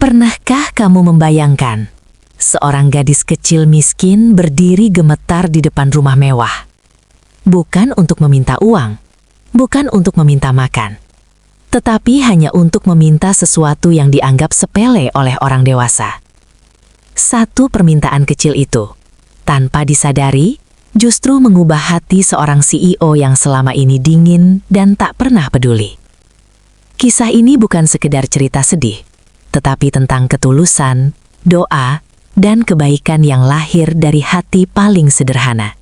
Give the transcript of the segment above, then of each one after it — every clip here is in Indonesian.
Pernahkah kamu membayangkan seorang gadis kecil miskin berdiri gemetar di depan rumah mewah? Bukan untuk meminta uang, bukan untuk meminta makan, tetapi hanya untuk meminta sesuatu yang dianggap sepele oleh orang dewasa. Satu permintaan kecil itu, tanpa disadari, justru mengubah hati seorang CEO yang selama ini dingin dan tak pernah peduli. Kisah ini bukan sekedar cerita sedih, tetapi tentang ketulusan, doa, dan kebaikan yang lahir dari hati paling sederhana.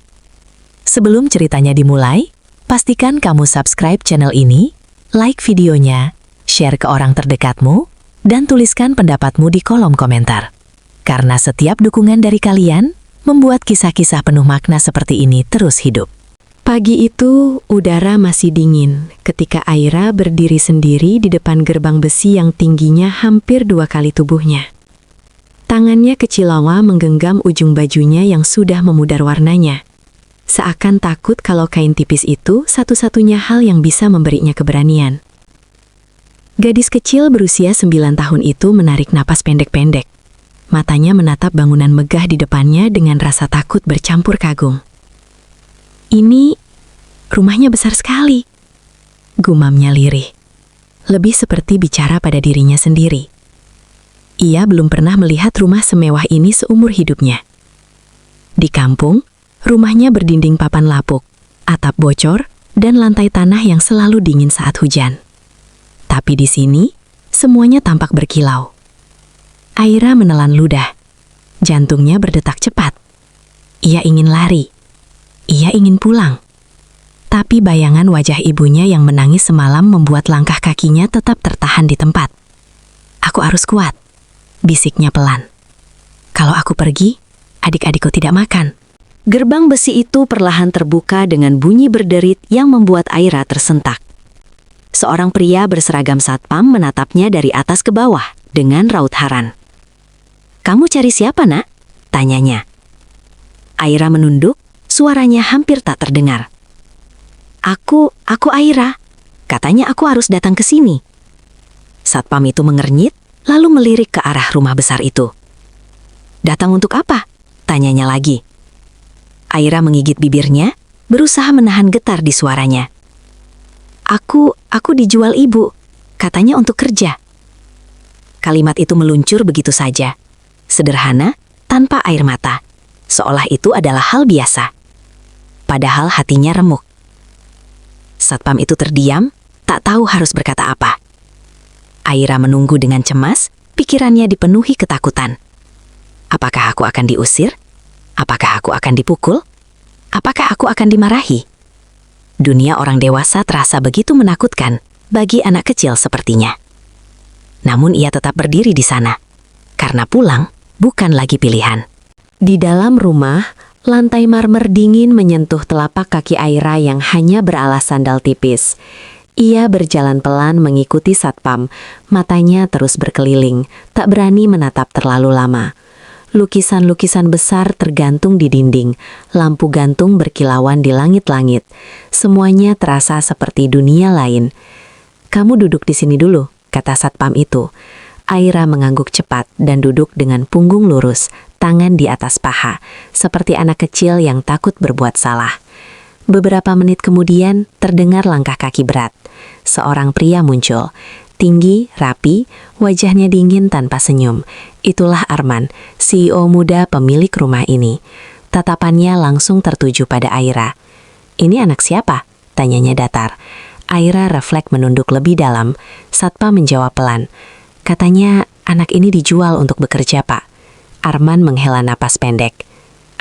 Sebelum ceritanya dimulai, pastikan kamu subscribe channel ini, like videonya, share ke orang terdekatmu, dan tuliskan pendapatmu di kolom komentar. Karena setiap dukungan dari kalian membuat kisah-kisah penuh makna seperti ini terus hidup. Pagi itu, udara masih dingin ketika Aira berdiri sendiri di depan gerbang besi yang tingginya hampir 2 kali tubuhnya. Tangannya kecilawah menggenggam ujung bajunya yang sudah memudar warnanya. Seakan takut kalau kain tipis itu satu-satunya hal yang bisa memberinya keberanian. Gadis kecil berusia 9 tahun itu menarik napas pendek-pendek. Matanya menatap bangunan megah di depannya dengan rasa takut bercampur kagum. Ini, rumahnya besar sekali, gumamnya lirih. Lebih seperti bicara pada dirinya sendiri. Ia belum pernah melihat rumah semewah ini seumur hidupnya. Di kampung, rumahnya berdinding papan lapuk, atap bocor, dan lantai tanah yang selalu dingin saat hujan. Tapi di sini, semuanya tampak berkilau. Aira menelan ludah. Jantungnya berdetak cepat. Ia ingin lari. Ia ingin pulang. Tapi bayangan wajah ibunya yang menangis semalam membuat langkah kakinya tetap tertahan di tempat. "Aku harus kuat," bisiknya pelan. "Kalau aku pergi, adik-adikku tidak makan." Gerbang besi itu perlahan terbuka dengan bunyi berderit yang membuat Aira tersentak. Seorang pria berseragam satpam menatapnya dari atas ke bawah dengan raut haran. "Kamu cari siapa, Nak?" tanyanya. Aira menunduk, suaranya hampir tak terdengar. Aku Aira. Katanya aku harus datang ke sini." Satpam itu mengernyit, lalu melirik ke arah rumah besar itu. "Datang untuk apa?" tanyanya lagi. Aira menggigit bibirnya, berusaha menahan getar di suaranya. Aku dijual ibu, katanya untuk kerja." Kalimat itu meluncur begitu saja. Sederhana, tanpa air mata. Seolah itu adalah hal biasa. Padahal hatinya remuk. Satpam itu terdiam, tak tahu harus berkata apa. Aira menunggu dengan cemas, pikirannya dipenuhi ketakutan. Apakah aku akan diusir? Apakah aku akan dipukul? Apakah aku akan dimarahi? Dunia orang dewasa terasa begitu menakutkan bagi anak kecil sepertinya. Namun ia tetap berdiri di sana, karena pulang bukan lagi pilihan. Di dalam rumah, lantai marmer dingin menyentuh telapak kaki Aira yang hanya beralas sandal tipis. Ia berjalan pelan mengikuti satpam, matanya terus berkeliling, tak berani menatap terlalu lama. Lukisan-lukisan besar tergantung di dinding, lampu gantung berkilauan di langit-langit. Semuanya terasa seperti dunia lain. "Kamu duduk di sini dulu," kata satpam itu. Aira mengangguk cepat dan duduk dengan punggung lurus, tangan di atas paha, seperti anak kecil yang takut berbuat salah. Beberapa menit kemudian, terdengar langkah kaki berat. Seorang pria muncul, tinggi, rapi, wajahnya dingin tanpa senyum. Itulah Arman, CEO muda pemilik rumah ini. Tatapannya langsung tertuju pada Aira. "Ini anak siapa?" tanyanya datar. Aira refleks menunduk lebih dalam. Satpam menjawab pelan. "Katanya anak ini dijual untuk bekerja, Pak." Arman menghela napas pendek.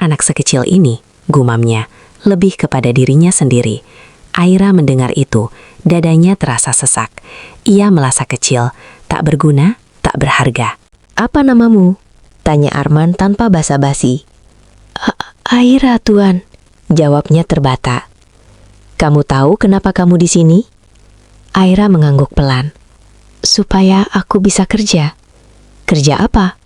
"Anak sekecil ini," gumamnya, lebih kepada dirinya sendiri. Aira mendengar itu, dadanya terasa sesak. Ia merasa kecil, tak berguna, tak berharga. "Apa namamu?" tanya Arman tanpa basa-basi. "Aira, Tuan," jawabnya terbata. "Kamu tahu kenapa kamu di sini?" Aira mengangguk pelan. "Supaya aku bisa kerja." "Kerja apa?"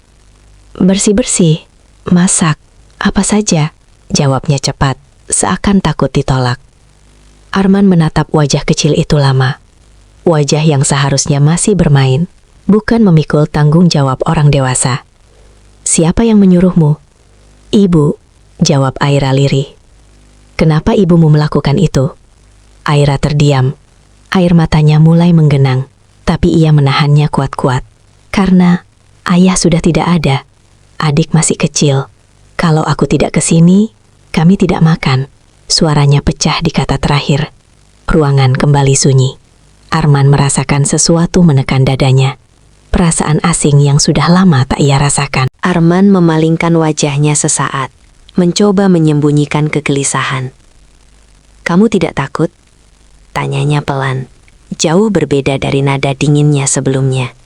"Bersih-bersih, masak, apa saja," jawabnya cepat, seakan takut ditolak. Arman menatap wajah kecil itu lama. Wajah yang seharusnya masih bermain, bukan memikul tanggung jawab orang dewasa. Siapa yang menyuruhmu? Ibu, jawab Aira lirih. Kenapa ibumu melakukan itu? Aira terdiam. Air matanya mulai menggenang, tapi ia menahannya kuat-kuat. Karena ayah sudah tidak ada. Adik masih kecil. Kalau aku tidak ke sini, kami tidak makan. Suaranya pecah di kata terakhir. Ruangan kembali sunyi. Arman merasakan sesuatu menekan dadanya. Perasaan asing yang sudah lama tak ia rasakan. Arman memalingkan wajahnya sesaat, mencoba menyembunyikan kegelisahan. "Kamu tidak takut?" tanyanya pelan, jauh berbeda dari nada dinginnya sebelumnya.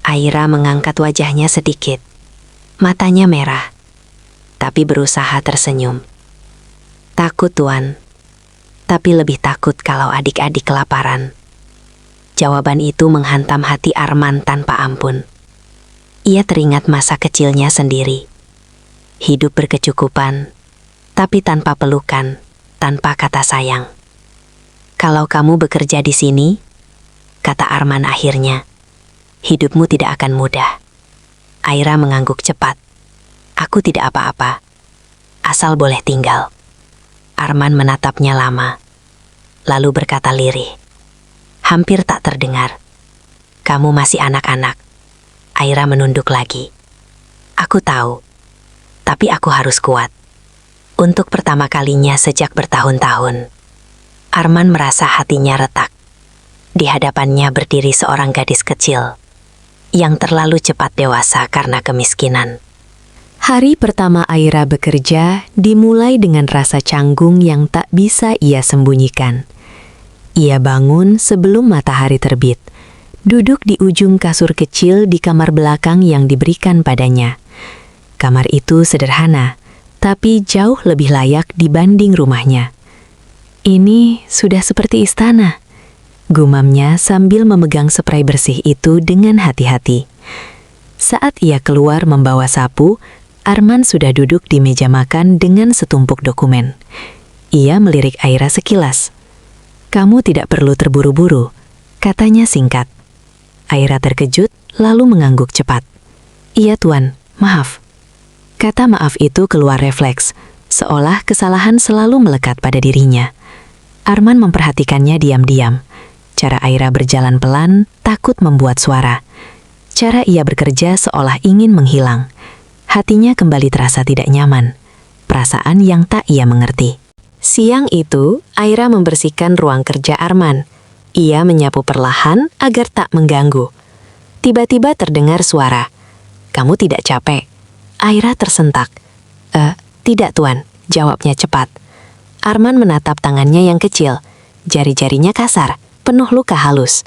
Aira mengangkat wajahnya sedikit. Matanya merah, tapi berusaha tersenyum. "Takut, Tuan. Tapi lebih takut kalau adik-adik kelaparan." Jawaban itu menghantam hati Arman tanpa ampun. Ia teringat masa kecilnya sendiri. Hidup berkecukupan, tapi tanpa pelukan, tanpa kata sayang. "Kalau kamu bekerja di sini," kata Arman akhirnya, "hidupmu tidak akan mudah." Aira mengangguk cepat. "Aku tidak apa-apa, asal boleh tinggal." Arman menatapnya lama, lalu berkata lirih, hampir tak terdengar, "Kamu masih anak-anak." Aira menunduk lagi. "Aku tahu, tapi aku harus kuat." Untuk pertama kalinya sejak bertahun-tahun, Arman merasa hatinya retak. Di hadapannya berdiri seorang gadis kecil yang terlalu cepat dewasa karena kemiskinan. Hari pertama Aira bekerja dimulai dengan rasa canggung yang tak bisa ia sembunyikan. Ia bangun sebelum matahari terbit, duduk di ujung kasur kecil di kamar belakang yang diberikan padanya. Kamar itu sederhana, tapi jauh lebih layak dibanding rumahnya. "Ini sudah seperti istana," gumamnya sambil memegang spray bersih itu dengan hati-hati. Saat ia keluar membawa sapu, Arman sudah duduk di meja makan dengan setumpuk dokumen. Ia melirik Aira sekilas. "Kamu tidak perlu terburu-buru," katanya singkat. Aira terkejut lalu mengangguk cepat. "Iya Tuan, maaf." Kata maaf itu keluar refleks, seolah kesalahan selalu melekat pada dirinya. Arman memperhatikannya diam-diam. Cara Aira berjalan pelan, takut membuat suara. Cara ia bekerja seolah ingin menghilang. Hatinya kembali terasa tidak nyaman. Perasaan yang tak ia mengerti. Siang itu, Aira membersihkan ruang kerja Arman. Ia menyapu perlahan agar tak mengganggu. Tiba-tiba terdengar suara. "Kamu tidak capek?" Aira tersentak. Tidak Tuan," jawabnya cepat. Arman menatap tangannya yang kecil. Jari-jarinya kasar, penuh luka halus.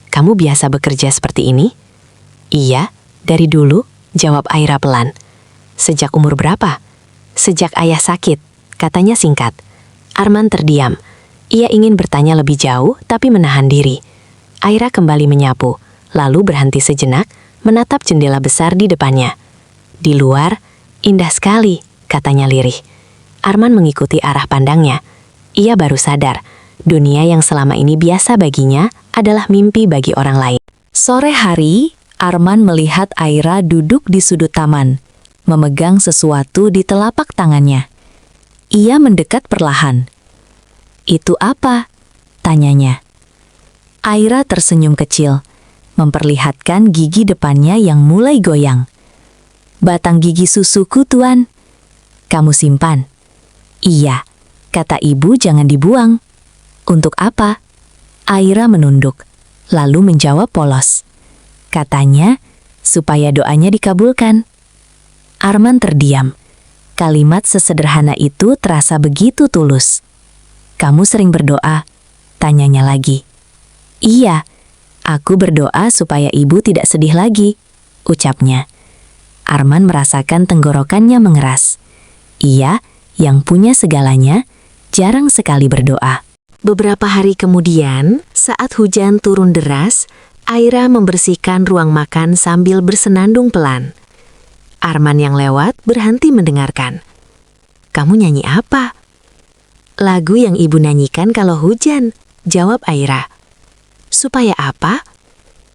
"Kamu biasa bekerja seperti ini?" "Iya, dari dulu," jawab Aira pelan. "Sejak umur berapa?" "Sejak ayah sakit," katanya singkat. Arman terdiam. Ia ingin bertanya lebih jauh, tapi menahan diri. Aira kembali menyapu, lalu berhenti sejenak, menatap jendela besar di depannya. "Di luar, indah sekali," katanya lirih. Arman mengikuti arah pandangnya. Ia baru sadar, dunia yang selama ini biasa baginya adalah mimpi bagi orang lain. Sore hari, Arman melihat Aira duduk di sudut taman, memegang sesuatu di telapak tangannya. Ia mendekat perlahan. "Itu apa?" tanyanya. Aira tersenyum kecil, memperlihatkan gigi depannya yang mulai goyang. "Batang gigi susuku, Tuan." "Kamu simpan?" "Iya," kata ibu, "jangan dibuang." "Untuk apa?" Aira menunduk, lalu menjawab polos. Katanya, supaya doanya dikabulkan. Arman terdiam. Kalimat sesederhana itu terasa begitu tulus. "Kamu sering berdoa?" tanyanya lagi. "Iya, aku berdoa supaya ibu tidak sedih lagi," ucapnya. Arman merasakan tenggorokannya mengeras. Ia, yang punya segalanya, jarang sekali berdoa. Beberapa hari kemudian, saat hujan turun deras, Aira membersihkan ruang makan sambil bersenandung pelan. Arman yang lewat berhenti mendengarkan. "Kamu nyanyi apa?" "Lagu yang ibu nyanyikan kalau hujan," jawab Aira. "Supaya apa?"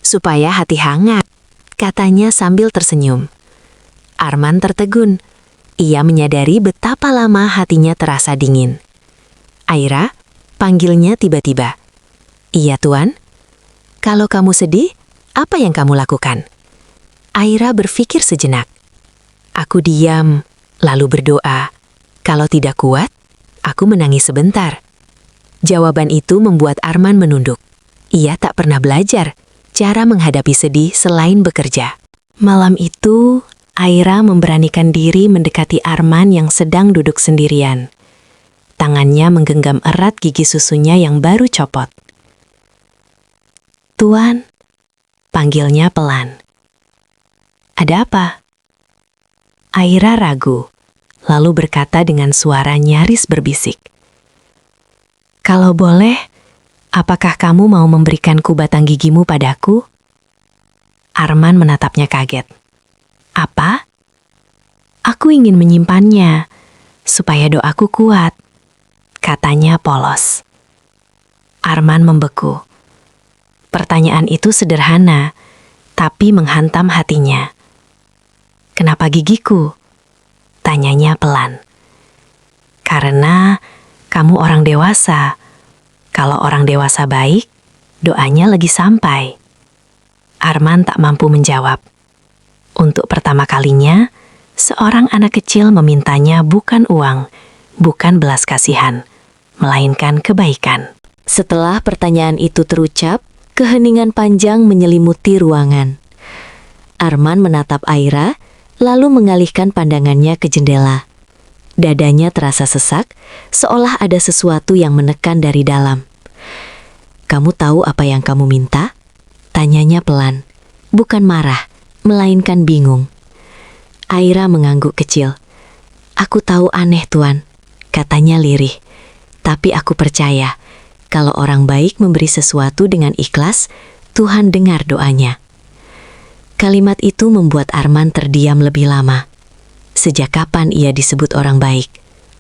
Supaya hati hangat, katanya sambil tersenyum. Arman tertegun. Ia menyadari betapa lama hatinya terasa dingin. Aira, panggilnya tiba-tiba. Iya, Tuan. Kalau kamu sedih, apa yang kamu lakukan? Aira berpikir sejenak. Aku diam, lalu berdoa. Kalau tidak kuat, aku menangis sebentar. Jawaban itu membuat Arman menunduk. Ia tak pernah belajar cara menghadapi sedih selain bekerja. Malam itu, Aira memberanikan diri mendekati Arman yang sedang duduk sendirian. Tangannya menggenggam erat gigi susunya yang baru copot. Tuan, panggilnya pelan. Ada apa? Aira ragu, lalu berkata dengan suara nyaris berbisik. Kalau boleh, apakah kamu mau memberikanku batang gigimu padaku? Arman menatapnya kaget. Apa? Aku ingin menyimpannya, supaya doaku kuat, katanya polos. Arman membeku. Pertanyaan itu sederhana, tapi menghantam hatinya. Kenapa gigiku? Tanyanya pelan. Karena kamu orang dewasa. Kalau orang dewasa baik, doanya lagi sampai. Arman tak mampu menjawab. Untuk pertama kalinya, seorang anak kecil memintanya bukan uang, bukan belas kasihan, melainkan kebaikan. Setelah pertanyaan itu terucap, keheningan panjang menyelimuti ruangan. Arman menatap Aira, lalu mengalihkan pandangannya ke jendela. Dadanya terasa sesak, seolah ada sesuatu yang menekan dari dalam. Kamu tahu apa yang kamu minta? Tanyanya pelan, bukan marah, melainkan bingung. Aira mengangguk kecil. Aku tahu aneh, Tuan, katanya lirih. Tapi aku percaya, kalau orang baik memberi sesuatu dengan ikhlas, Tuhan dengar doanya. Kalimat itu membuat Arman terdiam lebih lama. Sejak kapan ia disebut orang baik?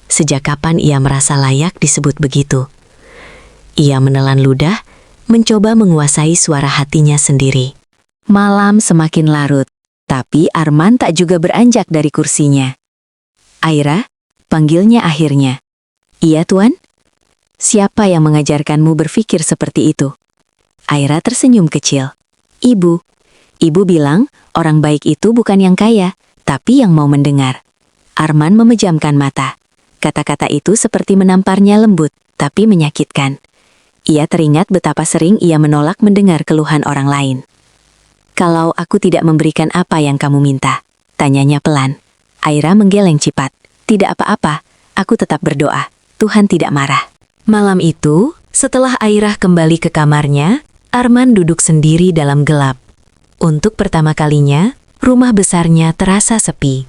Sejak kapan ia merasa layak disebut begitu? Ia menelan ludah, mencoba menguasai suara hatinya sendiri. Malam semakin larut, tapi Arman tak juga beranjak dari kursinya. Aira, panggilnya akhirnya. Iya, Tuan? Siapa yang mengajarkanmu berpikir seperti itu? Aira tersenyum kecil. Ibu. Ibu bilang, orang baik itu bukan yang kaya, tapi yang mau mendengar. Arman memejamkan mata. Kata-kata itu seperti menamparnya lembut, tapi menyakitkan. Ia teringat betapa sering ia menolak mendengar keluhan orang lain. Kalau aku tidak memberikan apa yang kamu minta, tanyanya pelan. Aira menggeleng cipat. Tidak apa-apa, aku tetap berdoa. Tuhan tidak marah. Malam itu, setelah Aira kembali ke kamarnya, Arman duduk sendiri dalam gelap. Untuk pertama kalinya, rumah besarnya terasa sepi.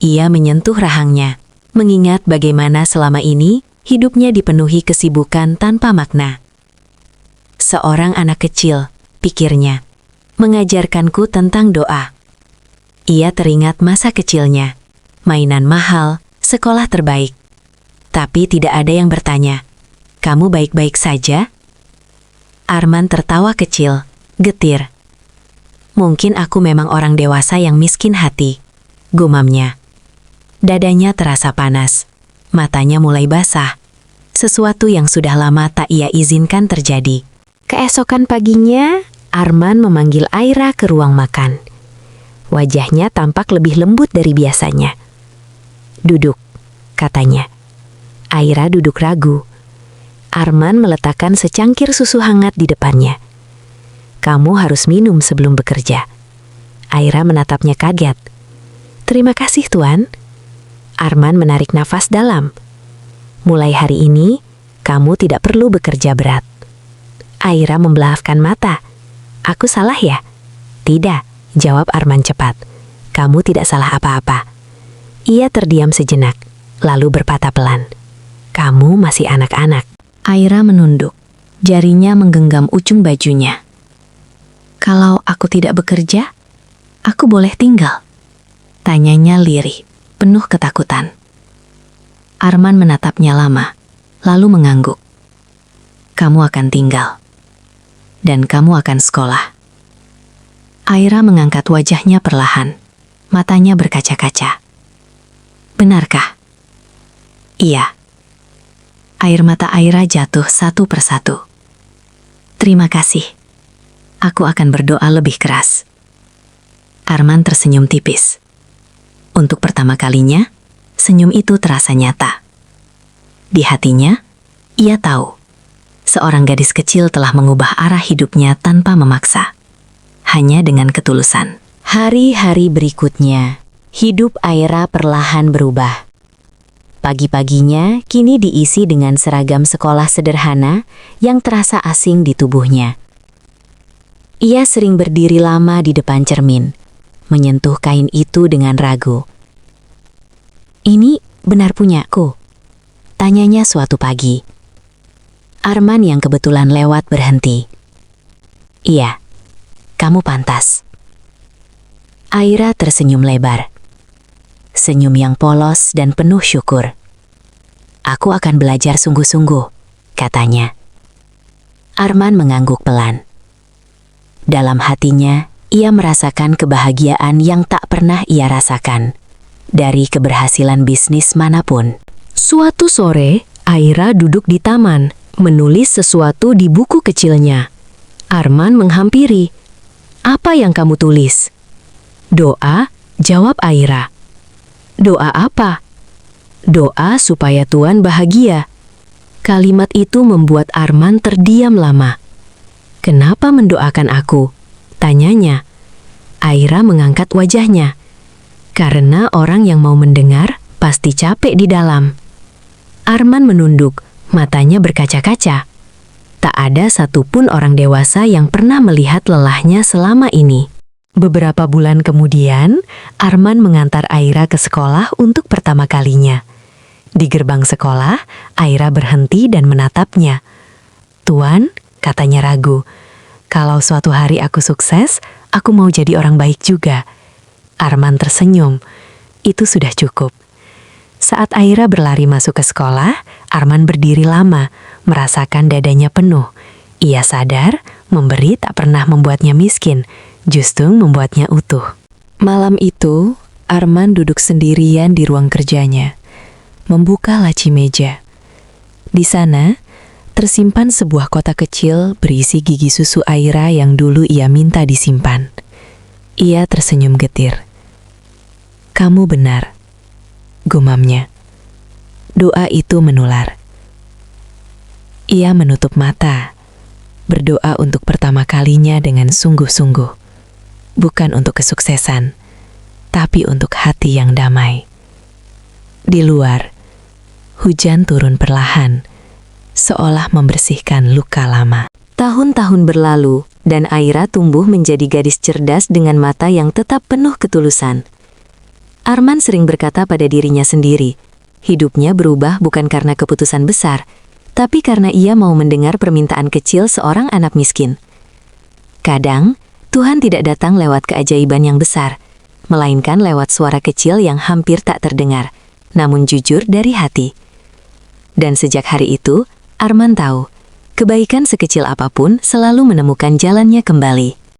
Ia menyentuh rahangnya, mengingat bagaimana selama ini hidupnya dipenuhi kesibukan tanpa makna. Seorang anak kecil, pikirnya, mengajarkanku tentang doa. Ia teringat masa kecilnya, mainan mahal, sekolah terbaik. Tapi tidak ada yang bertanya, kamu baik-baik saja? Arman tertawa kecil, getir. Mungkin aku memang orang dewasa yang miskin hati, gumamnya. Dadanya terasa panas, matanya mulai basah. Sesuatu yang sudah lama tak ia izinkan terjadi. Keesokan paginya, Arman memanggil Aira ke ruang makan. Wajahnya tampak lebih lembut dari biasanya. Duduk, katanya. Aira duduk ragu. Arman meletakkan secangkir susu hangat di depannya. Kamu harus minum sebelum bekerja. Aira menatapnya kaget. Terima kasih, Tuan. Arman menarik nafas dalam. Mulai hari ini, kamu tidak perlu bekerja berat. Aira membelahkan mata. Aku salah ya? Tidak, jawab Arman cepat. Kamu tidak salah apa-apa. Ia terdiam sejenak, lalu berkata pelan. Kamu masih anak-anak. Aira menunduk. Jarinya menggenggam ujung bajunya. Kalau aku tidak bekerja, aku boleh tinggal? Tanyanya lirih, penuh ketakutan. Arman menatapnya lama, lalu mengangguk. Kamu akan tinggal. Dan kamu akan sekolah. Aira mengangkat wajahnya perlahan. Matanya berkaca-kaca. Benarkah? Iya. Air mata Aira jatuh satu persatu. Terima kasih. Aku akan berdoa lebih keras. Arman tersenyum tipis. Untuk pertama kalinya, senyum itu terasa nyata. Di hatinya, ia tahu, seorang gadis kecil telah mengubah arah hidupnya tanpa memaksa. Hanya dengan ketulusan. Hari-hari berikutnya, hidup Aira perlahan berubah. Pagi-paginya kini diisi dengan seragam sekolah sederhana yang terasa asing di tubuhnya. Ia sering berdiri lama di depan cermin, menyentuh kain itu dengan ragu. "Ini benar punyaku?" tanyanya suatu pagi. Arman yang kebetulan lewat berhenti. "Iya, kamu pantas." Aira tersenyum lebar. Senyum yang polos dan penuh syukur. "Aku akan belajar sungguh-sungguh," katanya. Arman mengangguk pelan. Dalam hatinya, ia merasakan kebahagiaan yang tak pernah ia rasakan dari keberhasilan bisnis manapun. Suatu sore, Aira duduk di taman, menulis sesuatu di buku kecilnya. Arman menghampiri. "Apa yang kamu tulis?" "Doa," jawab Aira. "Doa apa?" "Doa supaya Tuan bahagia." Kalimat itu membuat Arman terdiam lama. "Kenapa mendoakan aku?" tanyanya. Aira mengangkat wajahnya. "Karena orang yang mau mendengar pasti capek di dalam." Arman menunduk, matanya berkaca-kaca. Tak ada satupun orang dewasa yang pernah melihat lelahnya selama ini. Beberapa bulan kemudian, Arman mengantar Aira ke sekolah untuk pertama kalinya. Di gerbang sekolah, Aira berhenti dan menatapnya. "Tuan," katanya ragu, "kalau suatu hari aku sukses, aku mau jadi orang baik juga." Arman tersenyum. Itu sudah cukup. Saat Aira berlari masuk ke sekolah, Arman berdiri lama, merasakan dadanya penuh. Ia sadar, memberi tak pernah membuatnya miskin, justru membuatnya utuh. Malam itu, Arman duduk sendirian di ruang kerjanya, membuka laci meja. Di sana, tersimpan sebuah kotak kecil berisi gigi susu Aira yang dulu ia minta disimpan. Ia tersenyum getir. "Kamu benar," gumamnya. Doa itu menular. Ia menutup mata, berdoa untuk pertama kalinya dengan sungguh-sungguh. Bukan untuk kesuksesan, tapi untuk hati yang damai. Di luar, hujan turun perlahan, seolah membersihkan luka lama. Tahun-tahun berlalu, dan Aira tumbuh menjadi gadis cerdas dengan mata yang tetap penuh ketulusan. Arman sering berkata pada dirinya sendiri, hidupnya berubah bukan karena keputusan besar, tapi karena ia mau mendengar permintaan kecil seorang anak miskin. Kadang, Tuhan tidak datang lewat keajaiban yang besar, melainkan lewat suara kecil yang hampir tak terdengar, namun jujur dari hati. Dan sejak hari itu, Arman tahu, kebaikan sekecil apapun selalu menemukan jalannya kembali.